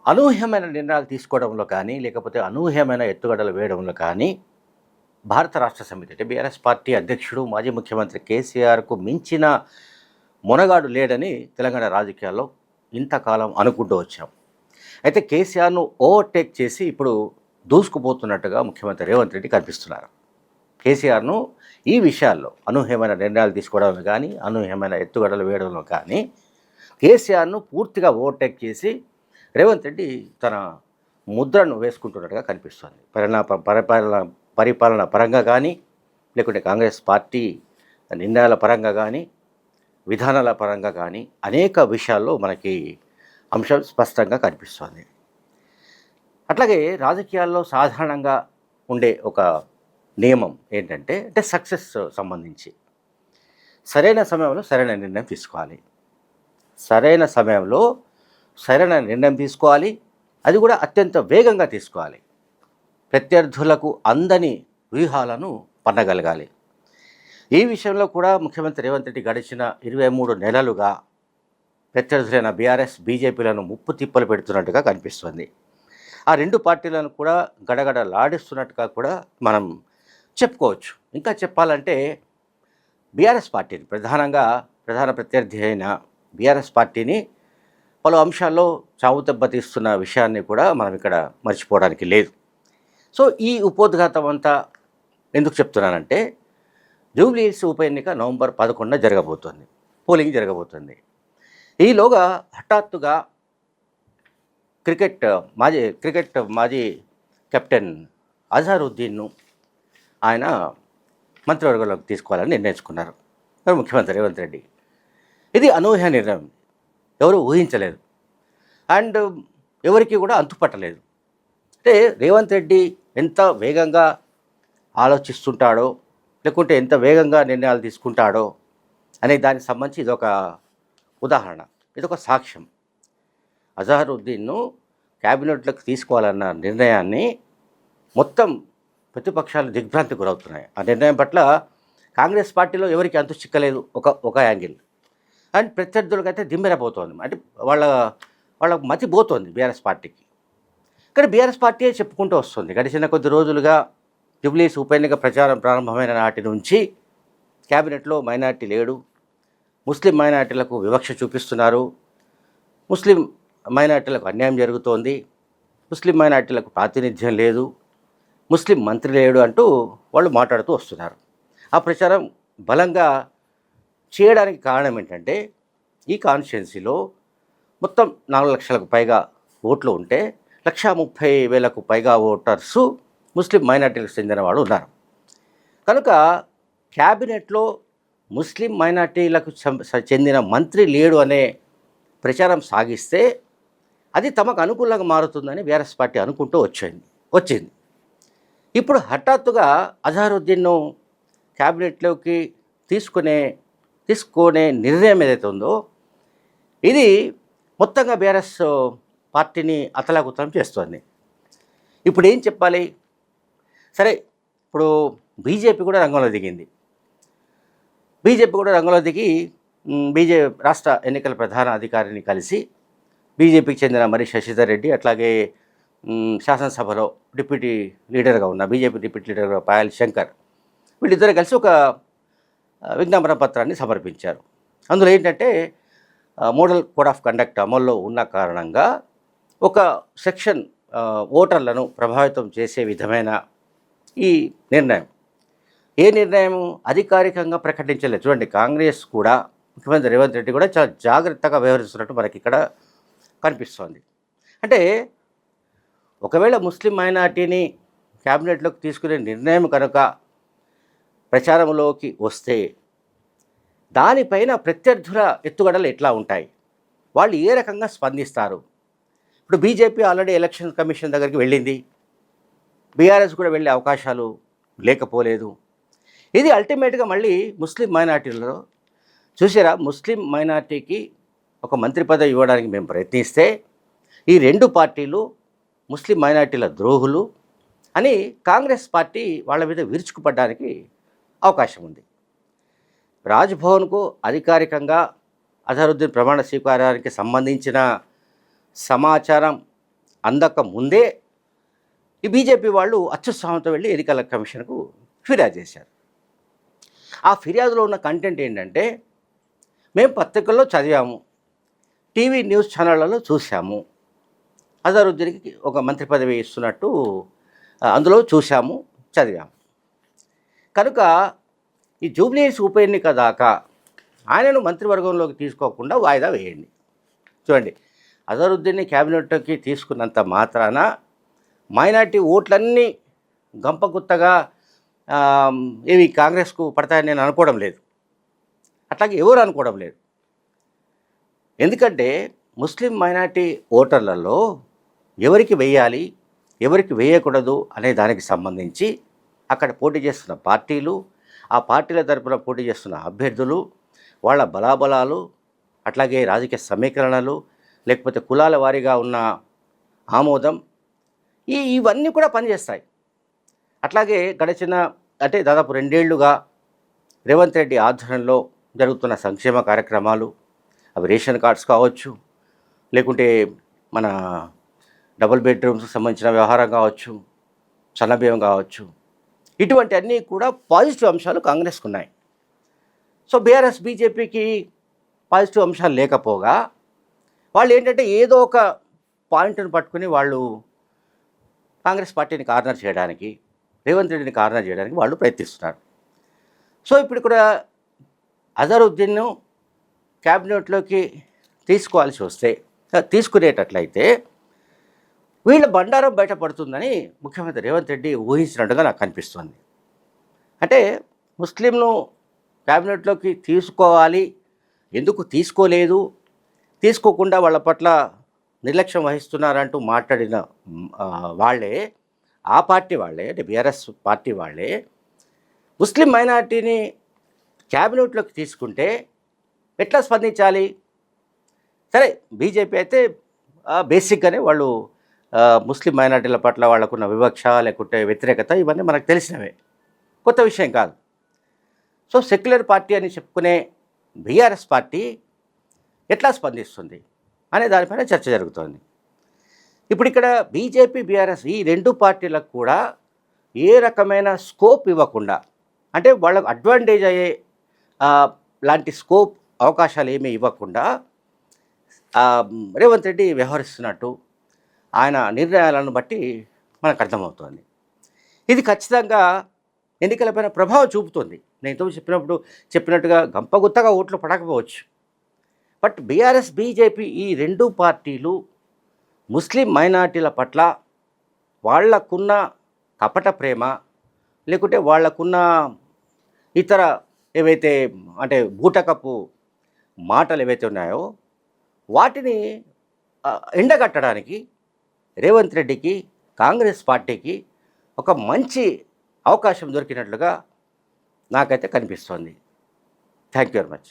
అనూహ్యమైన నిర్ణయాలు తీసుకోవడంలో కానీ, లేకపోతే అనూహ్యమైన ఎత్తుగడలు వేయడంలో కానీ, భారత రాష్ట్ర సమితి అంటే బీఆర్ఎస్ పార్టీ అధ్యక్షుడు, మాజీ ముఖ్యమంత్రి కేసీఆర్‌కు మించిన మొనగాడు లేడని తెలంగాణ రాజకీయాల్లో ఇంతకాలం అనుకుంటూ వచ్చాం. అయితే కేసీఆర్‌ను ఓవర్‌టేక్ చేసి ఇప్పుడు దూసుకుపోతున్నట్టుగా ముఖ్యమంత్రి రేవంత్ రెడ్డి కనిపిస్తున్నారు. కేసీఆర్‌ను ఈ విషయాల్లో అనూహ్యమైన నిర్ణయాలు తీసుకోవడంలో కానీ, అనూహ్యమైన ఎత్తుగడలు వేయడంలో కానీ, కేసీఆర్‌ను పూర్తిగా ఓవర్‌టేక్ చేసి రేవంత్ రెడ్డి తన ముద్రను వేసుకుంటున్నట్టుగా కనిపిస్తుంది. పరిపాలన పరంగా కానీ, లేకుంటే కాంగ్రెస్ పార్టీ నిర్ణయాల పరంగా కానీ, విధానాల పరంగా కానీ అనేక విషయాల్లో మనకి అంశం స్పష్టంగా కనిపిస్తుంది. అట్లాగే రాజకీయాల్లో సాధారణంగా ఉండే ఒక నియమం ఏంటంటే సక్సెస్ సంబంధించి సరైన సమయంలో సరైన నిర్ణయం తీసుకోవాలి. సరైన సమయంలో సరైన నిర్ణయం తీసుకోవాలి. అది కూడా అత్యంత వేగంగా తీసుకోవాలి. ప్రత్యర్థులకు అందని వ్యూహాలను పన్నగలగాలి. ఈ విషయంలో కూడా ముఖ్యమంత్రి రేవంత్ రెడ్డి గడిచిన 23 నెలలుగా ప్రత్యర్థులైన బీఆర్ఎస్, బీజేపీలను ముప్పు తిప్పలు పెడుతున్నట్టుగా కనిపిస్తుంది. ఆ రెండు పార్టీలను కూడా గడగడలాడిస్తున్నట్టుగా కూడా మనం చెప్పుకోవచ్చు. ఇంకా చెప్పాలంటే బీఆర్ఎస్ పార్టీని ప్రధాన ప్రత్యర్థి అయిన బీఆర్ఎస్ పార్టీని పలు అంశాల్లో చావు దెబ్బతీస్తున్న విషయాన్ని కూడా మనం ఇక్కడ మర్చిపోవడానికి లేదు. సో ఈ ఉపోద్ఘాతం అంతా ఎందుకు చెప్తున్నానంటే, జూబ్లీహిల్స్ ఉప ఎన్నిక నవంబర్ 11న జరగబోతోంది. పోలింగ్ జరగబోతుంది. ఈలోగా హఠాత్తుగా క్రికెట్ మాజీ కెప్టెన్ అజారుద్దీన్ను ఆయన మంత్రివర్గంలోకి తీసుకోవాలని నిర్ణయించుకున్నారు ముఖ్యమంత్రి రేవంత్ రెడ్డి. ఇది అనూహ్య నిర్ణయం, ఎవరు ఊహించలేదు అండ్ ఎవరికి కూడా అంతుపట్టలేదు. అంటే రేవంత్ రెడ్డి ఎంత వేగంగా ఆలోచిస్తుంటాడో, లేకుంటే ఎంత వేగంగా నిర్ణయాలు తీసుకుంటాడో అనే దానికి సంబంధించి ఇదొక ఉదాహరణ, ఇదొక సాక్ష్యం. అజహరుద్దీన్ను క్యాబినెట్లోకి తీసుకోవాలన్న నిర్ణయాన్ని మొత్తం ప్రతిపక్షాలు దిగ్భ్రాంతికి గురవుతున్నాయి. ఆ నిర్ణయం పట్ల కాంగ్రెస్ పార్టీలో ఎవరికి అంతు చిక్కలేదు ఒక యాంగిల్, అండ్ ప్రత్యర్థులకైతే దిమ్మెరపోతోంది. అంటే వాళ్ళకు మతి పోతోంది బీఆర్ఎస్ పార్టీకి. కానీ బీఆర్ఎస్ పార్టీయే చెప్పుకుంటూ వస్తుంది. గడిచిన కొద్ది రోజులుగా జూబ్లీహిల్స్ ఉప ఎన్నిక ప్రచారం ప్రారంభమైన నాటి నుంచి క్యాబినెట్లో మైనార్టీ లేడు, ముస్లిం మైనార్టీలకు వివక్ష చూపిస్తున్నారు, ముస్లిం మైనార్టీలకు అన్యాయం జరుగుతోంది, ముస్లిం మైనార్టీలకు ప్రాతినిధ్యం లేదు, ముస్లిం మంత్రి లేడు అంటూ వాళ్ళు మాట్లాడుతూ వస్తున్నారు. ఆ ప్రచారం బలంగా చేయడానికి కారణం ఏంటంటే, ఈ కాన్స్టిట్యున్సీలో మొత్తం 4 లక్షలకు పైగా ఓట్లు ఉంటే 1,30,000కు పైగా ఓటర్సు ముస్లిం మైనార్టీలకు చెందిన వాళ్ళు ఉన్నారు. కనుక క్యాబినెట్లో ముస్లిం మైనార్టీలకు చెందిన మంత్రి లేడు అనే ప్రచారం సాగిస్తే అది తమకు అనుకూలంగా మారుతుందని బీఆర్ఎస్ పార్టీ అనుకుంటూ వచ్చింది. ఇప్పుడు హఠాత్తుగా అజహరుద్దీన్ను క్యాబినెట్లోకి తీసుకునే నిర్ణయం ఏదైతే ఉందో, ఇది మొత్తంగా బీఆర్ఎస్ పార్టీని అతలాకుతలం చేస్తుంది. ఇప్పుడు ఏం చెప్పాలి? సరే, ఇప్పుడు బీజేపీ కూడా రంగంలో దిగింది. రాష్ట్ర ఎన్నికల ప్రధాన అధికారిని కలిసి బీజేపీకి చెందిన మరి శశిధర్ రెడ్డి, అట్లాగే శాసనసభలో బీజేపీ డిప్యూటీ లీడర్గా పాయల్ శంకర్, వీళ్ళిద్దరూ కలిసి ఒక విజ్ఞాపన పత్రాన్ని సమర్పించారు. అందులో ఏంటంటే, మోడల్ కోడ్ ఆఫ్ కండక్ట్ అమల్లో ఉన్న కారణంగా ఒక సెక్షన్ ఓటర్లను ప్రభావితం చేసే విధమైన ఈ నిర్ణయం, ఏ నిర్ణయం అధికారికంగా ప్రకటించలేదు. చూడండి, కాంగ్రెస్ కూడా, ముఖ్యమంత్రి రేవంత్ రెడ్డి కూడా చాలా జాగ్రత్తగా వ్యవహరిస్తున్నట్టు మనకి ఇక్కడ కనిపిస్తోంది. అంటే ఒకవేళ ముస్లిం మైనార్టీని క్యాబినెట్లోకి తీసుకునే నిర్ణయం కనుక ప్రచారంలోకి వస్తే దానిపైన ప్రత్యర్థుల ఎత్తుగడలు ఎట్లా ఉంటాయి, వాళ్ళు ఏ రకంగా స్పందిస్తారు? ఇప్పుడు బీజేపీ ఆల్రెడీ ఎలక్షన్ కమిషన్ దగ్గరికి వెళ్ళింది, బీఆర్ఎస్ కూడా వెళ్ళే అవకాశాలు లేకపోలేదు. ఇది అల్టిమేట్గా మళ్ళీ ముస్లిం మైనార్టీలలో చూసారా, ముస్లిం మైనార్టీకి ఒక మంత్రి పదవి ఇవ్వడానికి మేము ప్రయత్నిస్తే ఈ రెండు పార్టీలు ముస్లిం మైనార్టీల ద్రోహులు అని కాంగ్రెస్ పార్టీ వాళ్ళ మీద విరుచుకుపడడానికి అవకాశం ఉంది. రాజ్భవన్కు అధికారికంగా అజహరుద్దీన్ ప్రమాణ స్వీకారానికి సంబంధించిన సమాచారం అందక ముందే ఈ బీజేపీ వాళ్ళు అత్యుత్సాహంతో వెళ్ళి ఎన్నికల కమిషన్కు ఫిర్యాదు చేశారు. ఆ ఫిర్యాదులో ఉన్న కంటెంట్ ఏంటంటే, మేము పత్రికల్లో చదివాము, టీవీ న్యూస్ ఛానళ్లలో చూసాము, అజరుద్దీన్కి ఒక మంత్రి పదవి ఇస్తున్నట్టు అందులో చూసాము, చదివాము. కనుక ఈ జూబ్లీహిల్స్ ఉప ఎన్నిక దాకా ఆయనను మంత్రివర్గంలోకి తీసుకోకుండా వాయిదా వేయండి. చూడండి, అజరుద్దీన్ని క్యాబినెట్లోకి తీసుకున్నంత మాత్రాన మైనార్టీ ఓట్లన్నీ గంపగుత్తగా ఇవి కాంగ్రెస్కు పడతాయని నేను అనుకోవడం లేదు, అట్లాగే ఎవరు అనుకోవడం లేదు. ఎందుకంటే ముస్లిం మైనార్టీ ఓటర్లలో ఎవరికి వేయాలి, ఎవరికి వేయకూడదు అనే దానికి సంబంధించి అక్కడ పోటీ చేస్తున్న పార్టీలు, ఆ పార్టీల తరపున పోటీ చేస్తున్న అభ్యర్థులు, వాళ్ళ బలాబలాలు, అట్లాగే రాజకీయ సమీకరణలు, లేకపోతే కులాల వారీగా ఉన్న ఆమోదం, ఇవన్నీ కూడా పనిచేస్తాయి. అట్లాగే గడిచిన అంటే దాదాపు 2 ఏళ్లుగా రేవంత్ రెడ్డి ఆధ్వర్యంలో జరుగుతున్న సంక్షేమ కార్యక్రమాలు, అవి రేషన్ కార్డ్స్ కావచ్చు, లేకుంటే మన డబుల్ బెడ్రూమ్స్కి సంబంధించిన వ్యవహారం కావచ్చు, సన్నబియ్యం కావచ్చు, ఇటువంటి అన్నీ కూడా పాజిటివ్ అంశాలు కాంగ్రెస్కు ఉన్నాయి. సో బీఆర్ఎస్ బీజేపీకి పాజిటివ్ అంశాలు లేకపోగా వాళ్ళు ఏంటంటే ఏదో ఒక పాయింట్ని పట్టుకుని వాళ్ళు కాంగ్రెస్ పార్టీని కార్నర్ చేయడానికి, రేవంత్ రెడ్డిని కార్నర్ చేయడానికి వాళ్ళు ప్రయత్నిస్తున్నారు. సో ఇప్పుడు ఇక్కడ అజరుద్దీన్ను క్యాబినెట్లోకి తీసుకోవాల్సి వస్తే, తీసుకునేటట్లయితే వీళ్ళ బండారం బయటపడుతుందని ముఖ్యమంత్రి రేవంత్ రెడ్డి ఊహించినట్టుగా నాకు అనిపిస్తుంది. అంటే ముస్లింను క్యాబినెట్లోకి తీసుకోవాలి, ఎందుకు తీసుకోలేదు, తీసుకోకుండా వాళ్ళ పట్ల నిర్లక్ష్యం వహిస్తున్నారంటూ మాట్లాడిన వాళ్ళే, ఆ పార్టీ వాళ్ళే, అంటే బీఆర్ఎస్ పార్టీ వాళ్ళే ముస్లిం మైనార్టీని క్యాబినెట్లోకి తీసుకుంటే ఎట్లా స్పందించాలి? సరే, బీజేపీ అయితే బేసిక్గానే వాళ్ళు ముస్లిం మైనార్టీల పట్ల వాళ్ళకున్న వివక్ష లేకుంటే వ్యతిరేకత ఇవన్నీ మనకు తెలిసినవే, కొత్త విషయం కాదు. సో సెక్యులర్ పార్టీ అని చెప్పుకునే బీఆర్ఎస్ పార్టీ ఎట్లా స్పందిస్తుంది అనే దానిపైన చర్చ జరుగుతోంది. ఇప్పుడు ఇక్కడ బీజేపీ బీఆర్ఎస్ ఈ 2 పార్టీలకు కూడా ఏ రకమైన స్కోప్ ఇవ్వకుండా, అంటే వాళ్ళకు అడ్వాంటేజ్ అయ్యే లాంటి స్కోప్ అవకాశాలు ఏమీ ఇవ్వకుండా రేవంత్ రెడ్డి వ్యవహరిస్తున్నట్టు ఆయన నిర్ణయాలను బట్టి మనకు అర్థమవుతోంది. ఇది ఖచ్చితంగా ఎన్నికలపైన ప్రభావం చూపుతుంది. నేను ఇంతకు చెప్పినట్టుగా గంపగుత్తగా ఓట్లు పడకపోవచ్చు, బట్ బీఆర్ఎస్ బీజేపీ ఈ 2 పార్టీలు ముస్లిం మైనార్టీల పట్ల వాళ్లకున్న కపట ప్రేమ, లేకుంటే వాళ్లకున్న ఇతర ఏవైతే అంటే బూటకపు మాటలు ఏవైతే ఉన్నాయో వాటిని ఎండగట్టడానికి రేవంత్ రెడ్డికి, కాంగ్రెస్ పార్టీకి ఒక మంచి అవకాశం దొరికినట్లుగా నాకైతే కనిపిస్తోంది. Thank you very much.